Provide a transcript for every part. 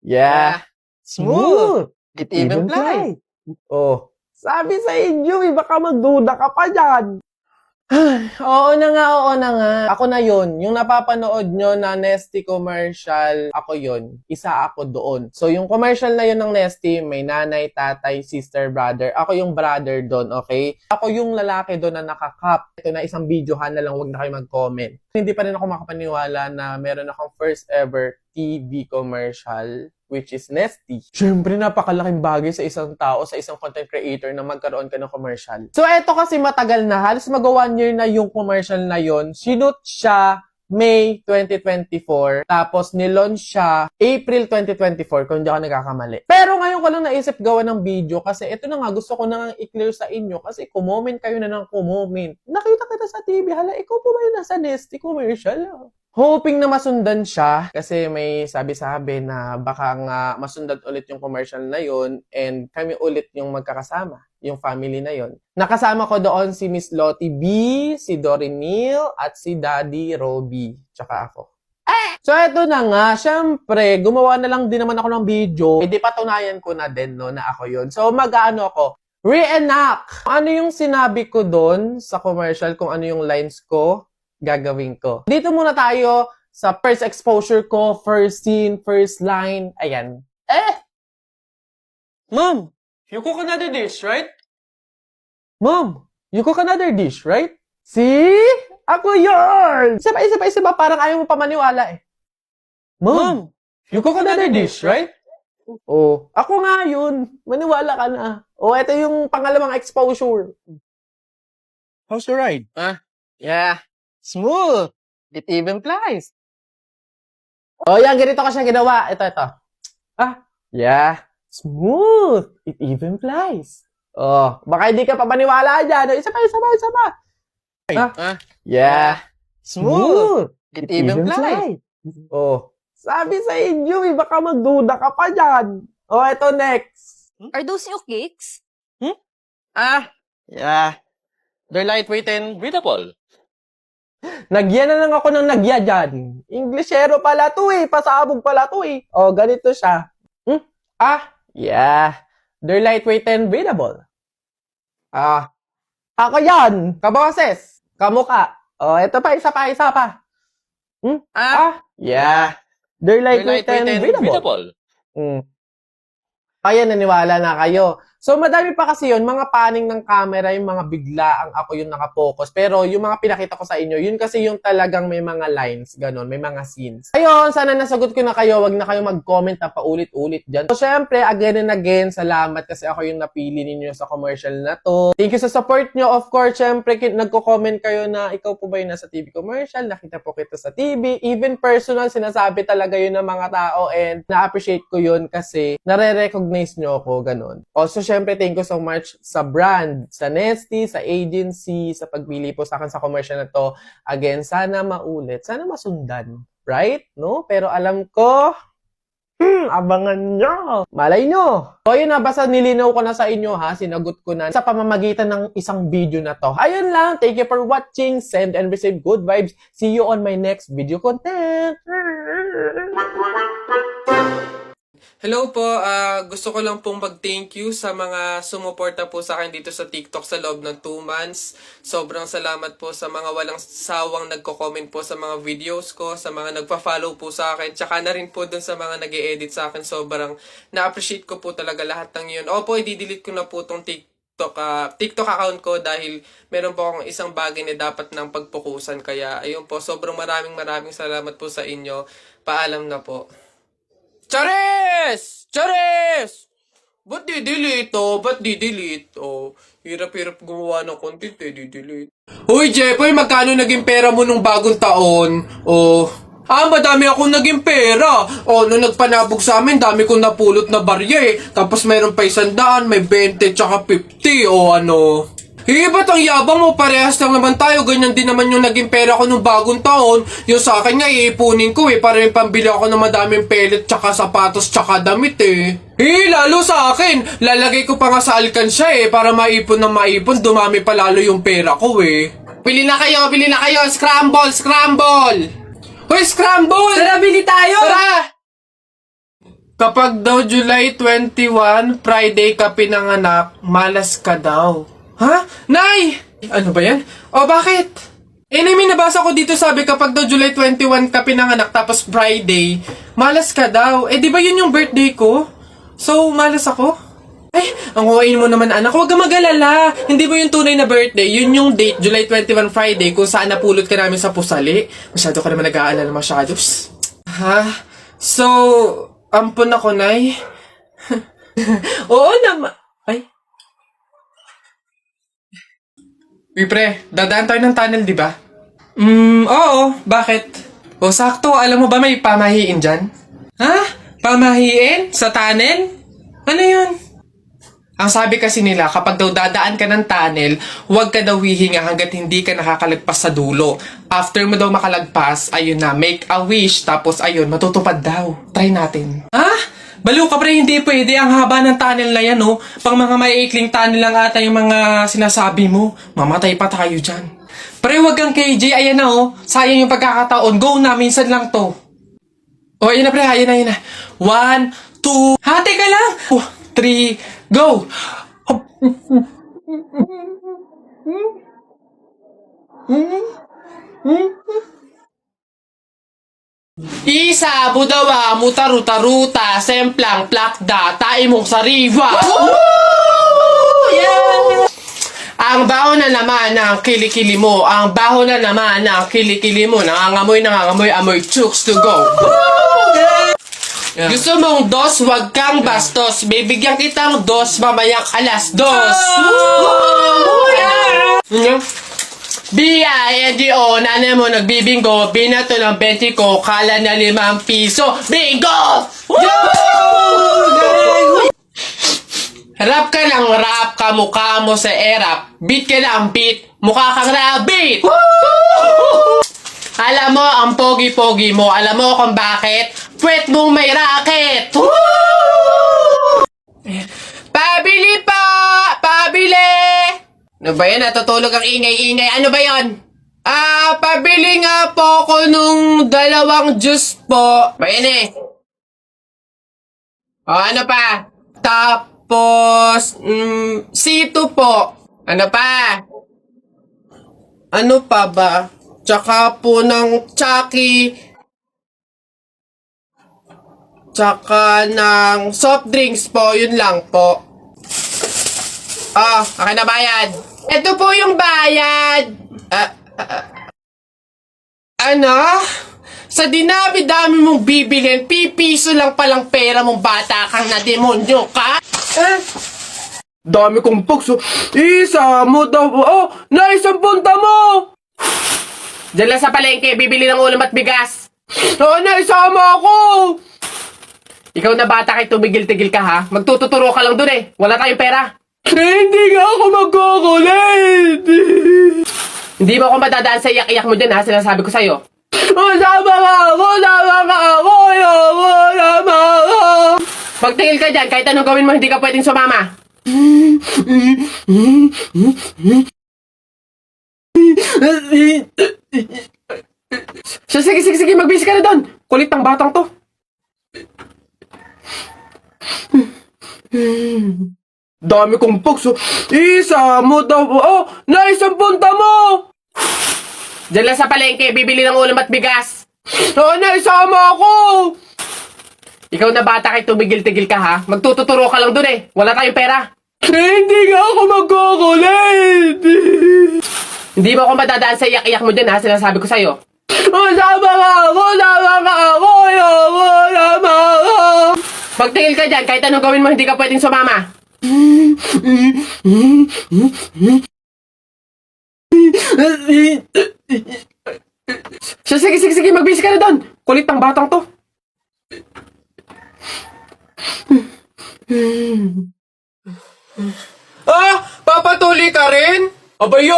Yeah. Smooth. It even flies. Oh, sabi sa inyo, baka magduda ka pa dyan. Oo na nga. Ako na yun. Yung napapanood nyo na Nesty commercial, ako yun. Isa ako doon. So, yung commercial na yun ng Nesty, may nanay, tatay, sister, brother. Ako yung brother doon, okay? Ako yung lalaki doon na nakakap. Ito na isang videohan na lang, huwag na kayo mag-comment. Hindi pa rin ako makapaniwala na meron akong first ever TV commercial, which is Nesty. Siyempre, napakalaking bagay sa isang tao, sa isang content creator na magkaroon ka ng commercial. So, eto kasi matagal na. Halos mag-1 year na yung commercial na yon. Sinut siya May 2024. Tapos, nilaunch siya April 2024, kung hindi ako nagkakamali. Pero ngayon ko lang naisip gawa ng video kasi ito na nga, gusto ko na nga i-clear sa inyo kasi kumoment kayo na ng kumoment. Nakita kita sa TV, hala, ikaw po ba yung nasa Nesty commercial? Hoping na masundan siya kasi may sabi-sabi na baka nga masundan ulit yung commercial na yun and kami ulit yung magkakasama, yung family na yun. Nakasama ko doon si Miss Lottie B, si Dory Neal, at si Daddy Roby, tsaka ako. So, eto na nga, syempre, gumawa na lang din naman ako ng video. Hindi patunayan ko na din, no, na ako yun. So, mag-ano ako, reenact! Ano yung sinabi ko doon sa commercial, kung ano yung lines ko, gagawin ko. Dito muna tayo sa first exposure ko, first scene, first line. Ayan. Mom, you cook another dish, right? Mom, you cook another dish, right? See? Ako yun! Isa pa, parang ayaw mo pa maniwala eh. Mom, you cook another dish, right? Oh, ako nga yun. Maniwala ka na. Oh, ito yung pangalawang exposure. How's the ride? Yeah. Smooth. It even flies. Oh, yan, ganito ko siya ginawa. Ito. Yeah. Smooth. It even flies. Oh, baka hindi ka pa maniwala dyan. Isa pa. Yeah. Smooth. It even flies. Oh, sabi sa inyo, baka magduda ka pa dyan. Oh, ito next. Are those your cakes? Yeah. They're lightweight and breathable. Nagyan na lang ako ng nagya dyan. Englishero pala to eh. Pasabog pala to eh. Oh, ganito siya. Yeah. They're lightweight and breathable. Ako yan. Kaboses. Kamuka. Oh, ito pa. Isa pa. Yeah. They're lightweight and breathable. Kaya naniwala na kayo. So, madami pa kasi yun, mga paning ng camera, yung mga biglaang ako yung nakapokus. Pero yung mga pinakita ko sa inyo, yun kasi yung talagang may mga lines, ganun, may mga scenes. Ayun, sana nasagot ko na kayo, wag na kayo mag-comment na paulit-ulit dyan. So, syempre, again and again, salamat kasi ako yung napili ninyo sa commercial na to. Thank you sa support nyo. Of course, syempre, nagko-comment kayo na ikaw po ba yung nasa TV commercial, nakita po kita sa TV. Even personal, sinasabi talaga yun ng mga tao and na-appreciate ko yun kasi nare-recognize nyo ako, ganun. Also, syempre, thank you so much sa brand, sa Nesty, sa agency, sa pagpili po sa akin sa commercial na to. Again, sana maulit, sana masundan. Right? No? Pero alam ko, abangan nyo. Malay nyo. So, yun na, basta nilinaw ko na sa inyo ha, sinagot ko na sa pamamagitan ng isang video na to. Ayun lang, thank you for watching, send and receive good vibes. See you on my next video content. Hello po, gusto ko lang pong mag-thank you sa mga sumuporta po sa akin dito sa TikTok sa loob ng 2 months. Sobrang salamat po sa mga walang sawang nagko-comment po sa mga videos ko, sa mga nagpa-follow po sa akin, tsaka na rin po dun sa mga nag-e-edit sa akin. Sobrang na-appreciate ko po talaga lahat ng yun. Opo, i-delete ko na po tong TikTok account ko dahil meron po akong isang bagay na dapat nang pagpukusan. Kaya ayun po, sobrang maraming salamat po sa inyo. Paalam na po. Charis! Ba't di-delete hirap-hirap gumawa ng content di-delete. Uy, Jepoy, magkano naging pera mo nung bagong taon? Madami akong naging pera. Nung nagpanabog sa amin, dami kong napulot na barya eh. Tapos meron pa 100, may 20, tsaka 50, ba't ang yabang mo? Parehas lang naman tayo. Ganyan din naman yung naging pera ko nung bagong taon. Yung sa akin nga, iipunin ko para may pambili ako ng madaming pellet, tsaka sapatos, tsaka damit lalo sa akin. Lalagay ko pa nga sa alkansya para maipon ng maipon. Dumami pa lalo yung pera ko Bili na kayo. Scramble! Hoy, scramble! Tara, bili tayo! Tara! Kapag daw July 21, Friday ka pinanganak, malas ka daw. Ha? Nay! Ano ba yan? O bakit? May nabasa ko dito sabi kapag daw July 21 ka pinanganak tapos Friday, malas ka daw. Di ba yun yung birthday ko? So, malas ako? Ay, ang huwain mo naman anak, huwag ka mag-alala. Hindi mo yung tunay na birthday, yun yung date, July 21 Friday, kung saan napulot ka namin sa pusali. Masyado ka naman nag-aalala masyado. Psst. Ha? So, ampun ako, Nay. Oo naman. Ay. Uy, pre, dadaan tayo ng tunnel, di ba? Oo. Bakit? O, sakto. Alam mo ba may pamahiin dyan? Ha? Pamahiin? Sa tunnel? Ano yun? Ang sabi kasi nila, kapag daw dadaan ka ng tunnel, huwag ka daw hihinga hanggat hindi ka nakakalagpas sa dulo. After mo daw makalagpas, ayun na, make a wish, tapos ayun, matutupad daw. Try natin. Ha? Baliw ka pre, hindi pwede. Ang haba ng tunnel na yan, oh. Pang mga maiikling tunnel lang ata yung mga sinasabi mo. Mamatay pa tayo dyan. Pre, wag kang KJ, ayan na, oh. Sayang yung pagkakataon. Go na, minsan lang to. Oh, ayan na pre, ayan na. 1, 2, hati ka lang. 3, go! Isa, budawa, mutaruta-ruta, semplang, plakda, taimong sariwa. Yeah! Ang baho na naman ng kilikili mo, ang baho na naman ng kilikili mo, nangangamoy, amoy, chooks to go. Yeah. Gusto mong dos, wag kang bastos. Bibigyan kitang dos, mamayang alas dos. Yeah. B-I-N-G-O, nanay mo nagbibingo, binato ng 20 ko, kala na 5 piso. Bingo! Rap ka ng rap, kamukha mo sa erap. Beat ka ng beat, mukha kang rabbit. Alam mo ang pogi-pogi mo, alam mo kung bakit? Pwet mong may racket. Pabili pa! Pabili! Ano ba yan? Natutulog ang ingay-ingay. Ano ba yon? Pabili nga po ko nung 2 juice po. Ba yan eh? O, ano pa? Tapos, C2 po. Ano pa? Ano pa ba? Tsaka po ng Chucky. Tsaka ng soft drinks po. Yun lang po. Akin na bayad. Ito po yung bayad. Ano? Sa dinami-dami mong bibilin, pipiso lang palang pera mong bata kang na demonyo ka? Dami kong pukso. Isa mo daw. Naisang punta mo! Diyan lang sa palengke, bibili ng ulam at bigas. Naisama ako! Ikaw na bata kay tumigil-tigil ka ha? Magtututuro ka lang dun eh. Wala tayong pera. Hindi nga ako magkukulit. Hindi mo ako madadaan sa iyak-iyak mo dyan ha, sinasabi ko sa'yo. Sama ka ako! Pagtingil ka dyan, kahit anong gawin mo, hindi ka pwedeng sumama. Sige, magbisi ka na doon. Kulit ng batang to. Dami kong pukso. Isa mo daw. Naisang punta mo! Diyan lang sa palengke, bibili ng ulam at bigas. Naisama ako! Ikaw na bata kay tumigil-tigil ka ha? Magtututuro ka lang dun eh. Wala tayong pera. Hindi nga ako magkukulit. Hindi mo ako madadaan sa iyak-iyak mo dyan ha, sinasabi ko sa'yo. Sama ka ako! Pagtingil ka dyan, kahit anong gawin mo, hindi ka pwedeng sumama. Sige, magbisi ka na doon. Kulit ng batang to. Papatuli ka rin? Abayo,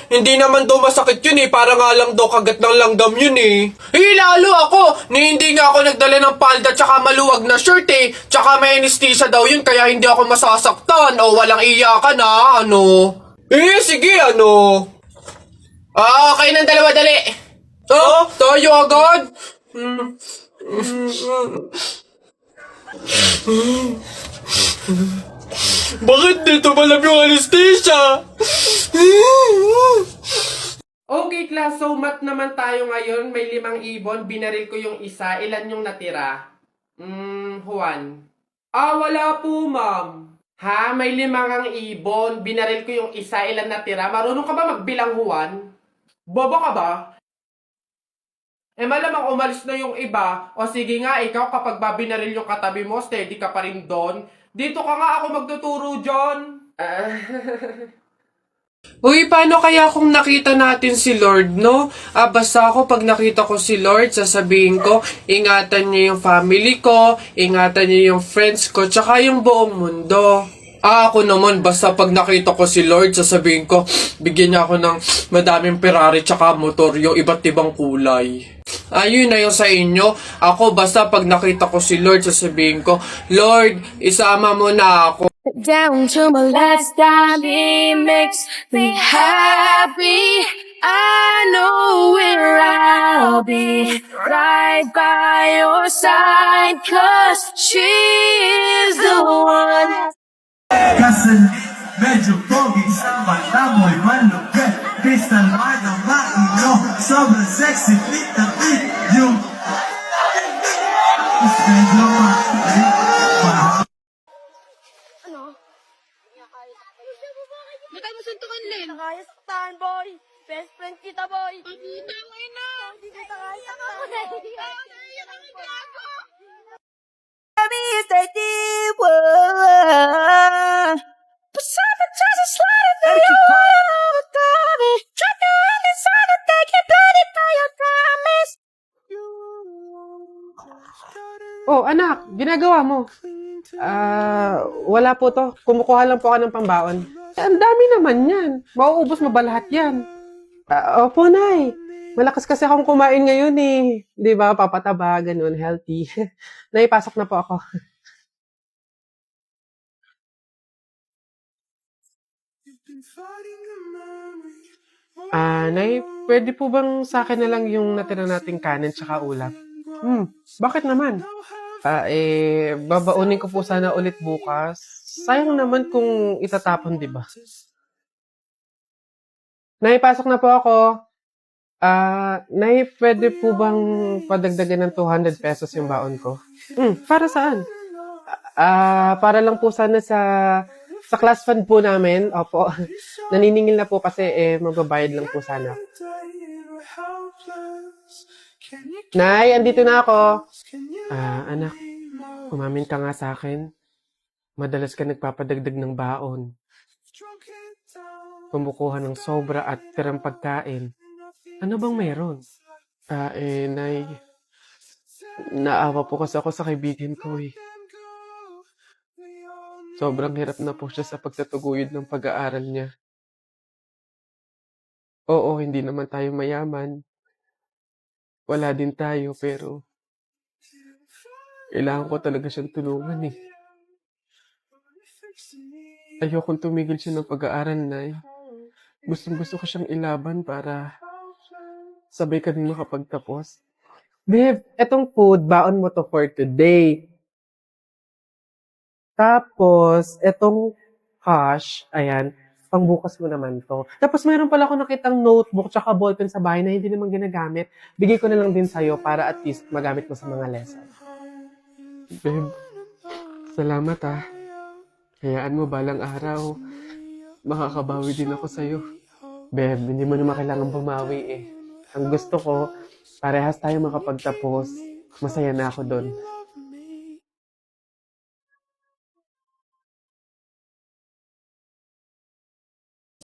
hindi naman daw masakit yun eh. Para nga lang daw kagat ng langgam yun eh. Lalo ako. Hindi nga ako nagdala ng palda tsaka maluwag na shirt eh. Tsaka may anesthesia daw yun kaya hindi ako masasaktan. O walang iyakan ha, ano. Sige, ano. Okay ng dalawa, dali. Tayo agad. Bakit dito malam yung anesthesia? Okay, class. So, mat naman tayo ngayon. May 5 ibon. Binaril ko yung isa. Ilan yung natira? Juan. Wala po, ma'am. Ha? May 5 kang ibon. Binaril ko yung isa. Ilan natira? Marunong ka ba magbilang, Juan? Bobo ka ba? Malamang umalis na yung iba. O sige nga, ikaw kapag babinaril yung katabi mo, steady ka pa rin doon. Dito ka nga, ako magtuturo, John. Uy, paano kaya kung nakita natin si Lord, no? Basta ako pag nakita ko si Lord, sasabihin ko, ingatan niyo yung family ko, ingatan niyo yung friends ko, tsaka yung buong mundo. Ako naman, basta pag nakita ko si Lord, sasabihin ko, bigyan niya ako ng madaming Ferrari tsaka motor, yung iba't ibang kulay. Ayun na yung sa inyo. Ako, basta pag nakita ko si Lord, sasabihin ko, Lord, isama mo na ako. Down to my last dime, it makes me happy. I know where I'll be, right by your side, 'cause she's the one. Gasoline, medyo pogi sa mata mo'y malupit. Crystal Mardo, maino, sobrang sexy, fit na fit. Yung medyo Bakit mo suntukan, Len? Kaya saktan, boy. Best friend kita, boy. Pagkita mo na. Hindi kita kaya saktan, boy. Baby, it's the deep one. But something just a slide through your heart, baby. Drop your hand inside and take it, bloody by your promise. Oh, anak, ginagawa mo? Wala po to. Kumukuha lang po ako ng pambaon. Ang dami naman yan. Mauubos mo ba lahat yan? Opo, Nay. Malakas kasi akong kumain ngayon eh. Di ba? Papataba, ganun, healthy. Naipasok na po ako. Nay, pwede po bang sa akin na lang yung natira nating kanin tsaka ulam? Bakit naman? Babaunin ko po sana ulit bukas. Sayang naman kung itatapon, di ba? Nay, pasok na po ako. Nay, pwede po bang padagdagan ng 200 pesos yung baon ko? Para saan? Para lang po sana sa class fund po namin. Opo. Naniningil na po kasi magbabayad lang po sana. Nay, andito na ako. Anak, umamin ka nga sa akin. Madalas ka nagpapadagdag ng baon. Kumukuha ng sobra at tirang pagkain. Ano bang meron? Nay, naawa po kasi ako sa kaibigan ko eh. Sobrang hirap na po siya sa pagtatuguyod ng pag-aaral niya. Oo, hindi naman tayo mayaman. Wala din tayo, pero kailangan ko talaga siyang tulungan eh. Ayokong tumigil siya ng pag-aaral, Nay. Gustong-gusto ko siyang ilaban para sabay ka din makapagtapos. Babe, etong food, baon mo to for today. Tapos, etong cash, ayan, pangbukas mo naman to. Tapos, mayroon pala ako nakitang notebook tsaka ballpen sa bahay na hindi naman ginagamit. Bigay ko na lang din sa'yo para at least magamit mo sa mga lesson. Babe, salamat ah. Hayaan mo balang araw, makakabawi din ako sa'yo. Babe, hindi mo naman kailangan bumawi eh. Ang gusto ko, parehas tayo makapagtapos. Masaya na ako doon.